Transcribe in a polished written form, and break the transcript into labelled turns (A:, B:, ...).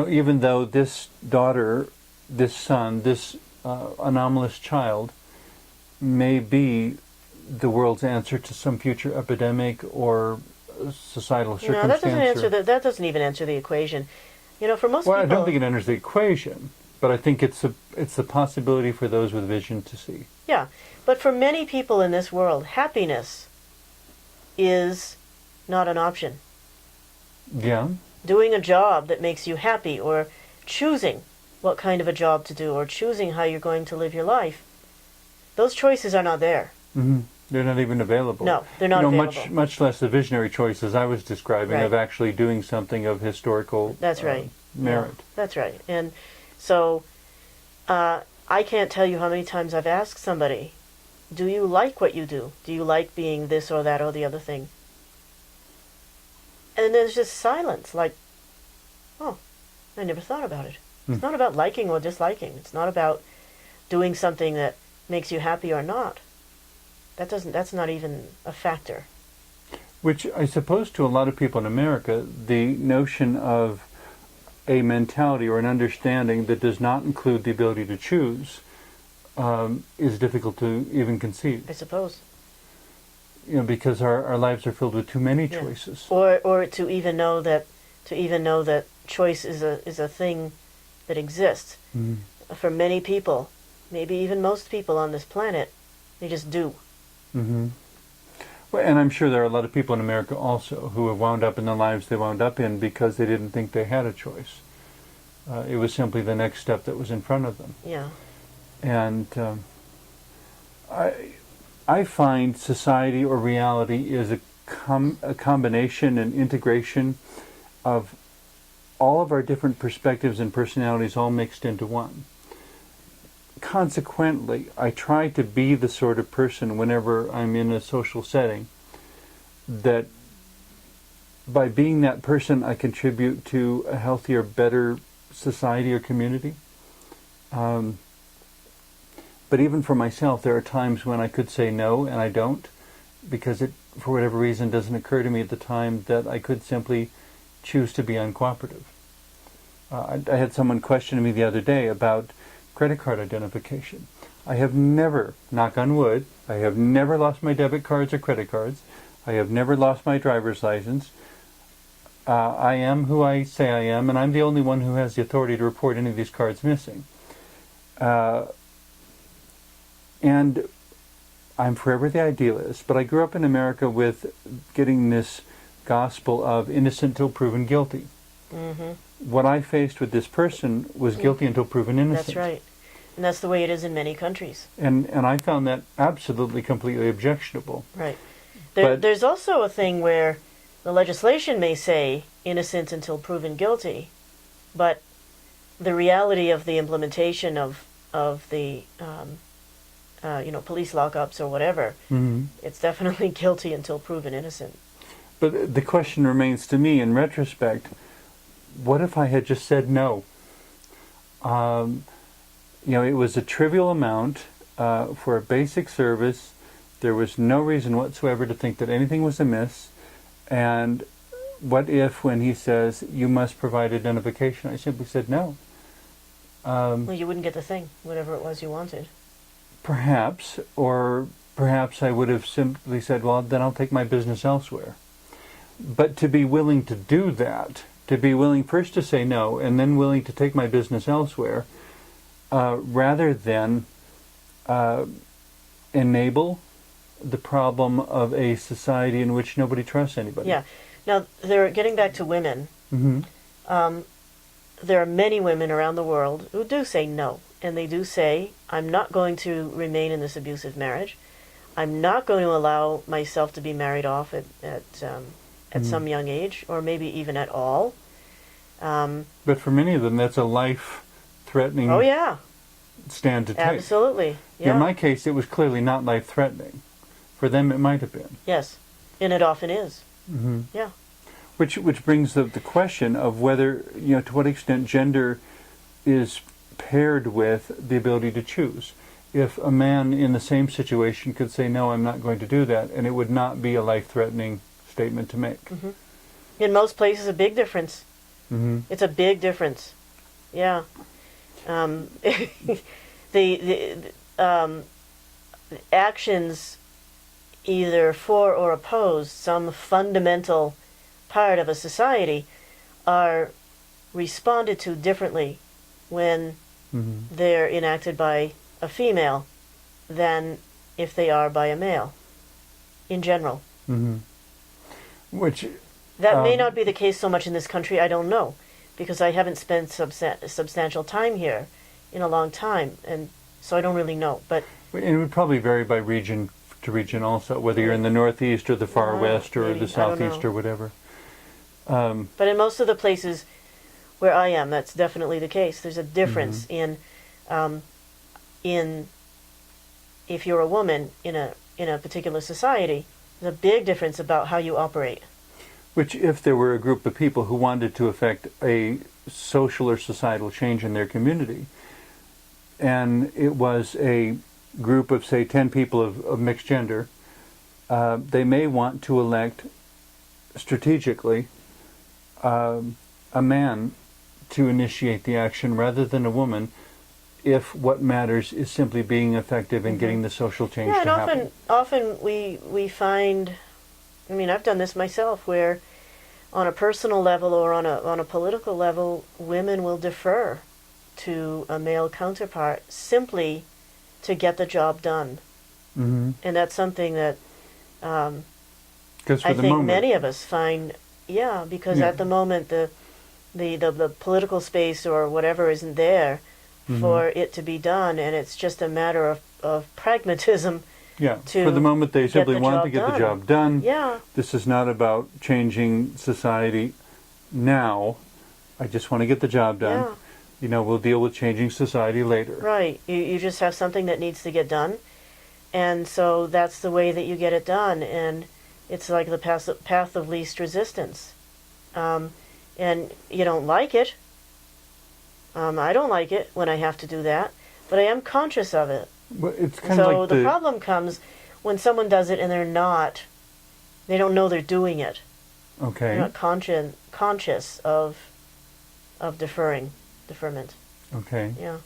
A: even though this daughter, this son, this anomalous child may be the world's answer to some future epidemic or societal circumstance.
B: That doesn't even answer the equation. For most
A: people... Well,
B: I
A: don't think it enters the equation, but I think it's a possibility for those with vision to see.
B: Yeah, but for many people in this world, happiness is not an option.
A: Yeah.
B: Doing a job that makes you happy, or choosing what kind of a job to do, or choosing how you're going to live your life, those choices are not there.
A: Mm-hmm. They're not even available.
B: No, they're not available.
A: Much less the visionary choices I was describing,
B: right.
A: of actually doing something of historical
B: right.
A: merit.
B: Yeah, that's right. And so I can't tell you how many times I've asked somebody, do you like what you do? Do you like being this or that or the other thing? And there's just silence, like, oh, I never thought about it. It's not about liking or disliking. It's not about doing something that makes you happy or not. That's not even a factor.
A: Which I suppose to a lot of people in America, the notion of a mentality or an understanding that does not include the ability to choose is difficult to even conceive.
B: I suppose.
A: Because our lives are filled with too many choices.
B: Or to even know that choice is a thing that exists.
A: Mm.
B: For many people, maybe even most people on this planet, they just do.
A: Mm-hmm. Well, and I'm sure there are a lot of people in America also who have wound up in the lives they wound up in because they didn't think they had a choice. It was simply the next step that was in front of them.
B: Yeah.
A: And I find society or reality is a combination and integration of all of our different perspectives and personalities all mixed into one. Consequently, I try to be the sort of person whenever I'm in a social setting that by being that person I contribute to a healthier, better society or community. But even for myself, there are times when I could say no and I don't, because it, for whatever reason, doesn't occur to me at the time that I could simply choose to be uncooperative. I had someone question me the other day about credit card identification. I have never, knock on wood, I have never lost my debit cards or credit cards. I have never lost my driver's license. I am who I say I am, and I'm the only one who has the authority to report any of these cards missing. And I'm forever the idealist, but I grew up in America with getting this gospel of innocent till proven guilty.
B: Mm-hmm.
A: What I faced with this person was guilty until proven innocent.
B: That's right. And that's the way it is in many countries.
A: And I found that absolutely, completely objectionable.
B: Right. There's also a thing where the legislation may say innocent until proven guilty, but the reality of the implementation of the police lockups or whatever, it's definitely guilty until proven innocent.
A: But the question remains to me, in retrospect, what if I had just said no? It was a trivial amount for a basic service. There was no reason whatsoever to think that anything was amiss. And what if, when he says, you must provide identification, I simply said no?
B: Well, you wouldn't get the thing, whatever it was you wanted.
A: Perhaps, or perhaps I would have simply said, well, then I'll take my business elsewhere. But to be willing to do that, to be willing first to say no, and then willing to take my business elsewhere, rather than enable the problem of a society in which nobody trusts anybody.
B: Yeah. Now, getting back to women, there are many women around the world who do say no. And they do say, I'm not going to remain in this abusive marriage. I'm not going to allow myself to be married off at some young age, or maybe even at all.
A: But for many of them, that's a life-threatening stand to take.
B: Absolutely. Yeah.
A: In my case, it was clearly not life-threatening. For them, it might have been.
B: Yes, and it often is.
A: Mm-hmm.
B: Yeah.
A: Which brings the question of whether, to what extent gender is paired with the ability to choose. If a man in the same situation could say, no, I'm not going to do that, and it would not be a life-threatening statement to make.
B: Mm-hmm. In most places, a big difference.
A: Mm-hmm.
B: It's a big difference. Yeah. The actions either for or oppose some fundamental part of a society are responded to differently when
A: Mm-hmm.
B: they're enacted by a female than if they are by a male, in general.
A: Mm-hmm. Which,
B: That may not be the case so much in this country, I don't know, because I haven't spent substantial time here in a long time, and so I don't really know. But
A: it would probably vary by region to region also, whether you're in the Northeast or the far West or
B: maybe,
A: the
B: I don't
A: Southeast
B: know.
A: or whatever.
B: But in most of the places where I am, that's definitely the case. There's a difference in if you're a woman in a particular society. There's a big difference about how you operate.
A: Which, if there were a group of people who wanted to affect a social or societal change in their community, and it was a group of, say, 10 people of mixed gender, they may want to elect strategically a man to initiate the action rather than a woman, if what matters is simply being effective and getting the social change
B: Yeah, and
A: to happen.
B: often we find, I mean, I've done this myself, where on a personal level or on a political level, women will defer to a male counterpart simply to get the job done.
A: Mm-hmm.
B: And that's something that
A: Because for
B: I
A: the
B: think
A: moment,
B: many of us find, because
A: Yeah.
B: at the moment the political space or whatever isn't there for it to be done, and it's just a matter of pragmatism.
A: yeah,
B: to
A: for the moment they
B: get
A: simply
B: the
A: want
B: job
A: to get the
B: done.
A: job done.
B: Yeah,
A: This is not about changing society now. I just want to get the job done.
B: yeah,
A: You know, we'll deal with changing society later.
B: right. You just have something that needs to get done, and so that's the way that you get it done, and it's like the path of least resistance. And you don't like it. I don't like it when I have to do that, but I am conscious of it.
A: But it's kind of
B: So
A: like
B: the problem comes when someone does it and they don't know they're doing it.
A: Okay.
B: They're not conscious of deferment.
A: Okay.
B: Yeah.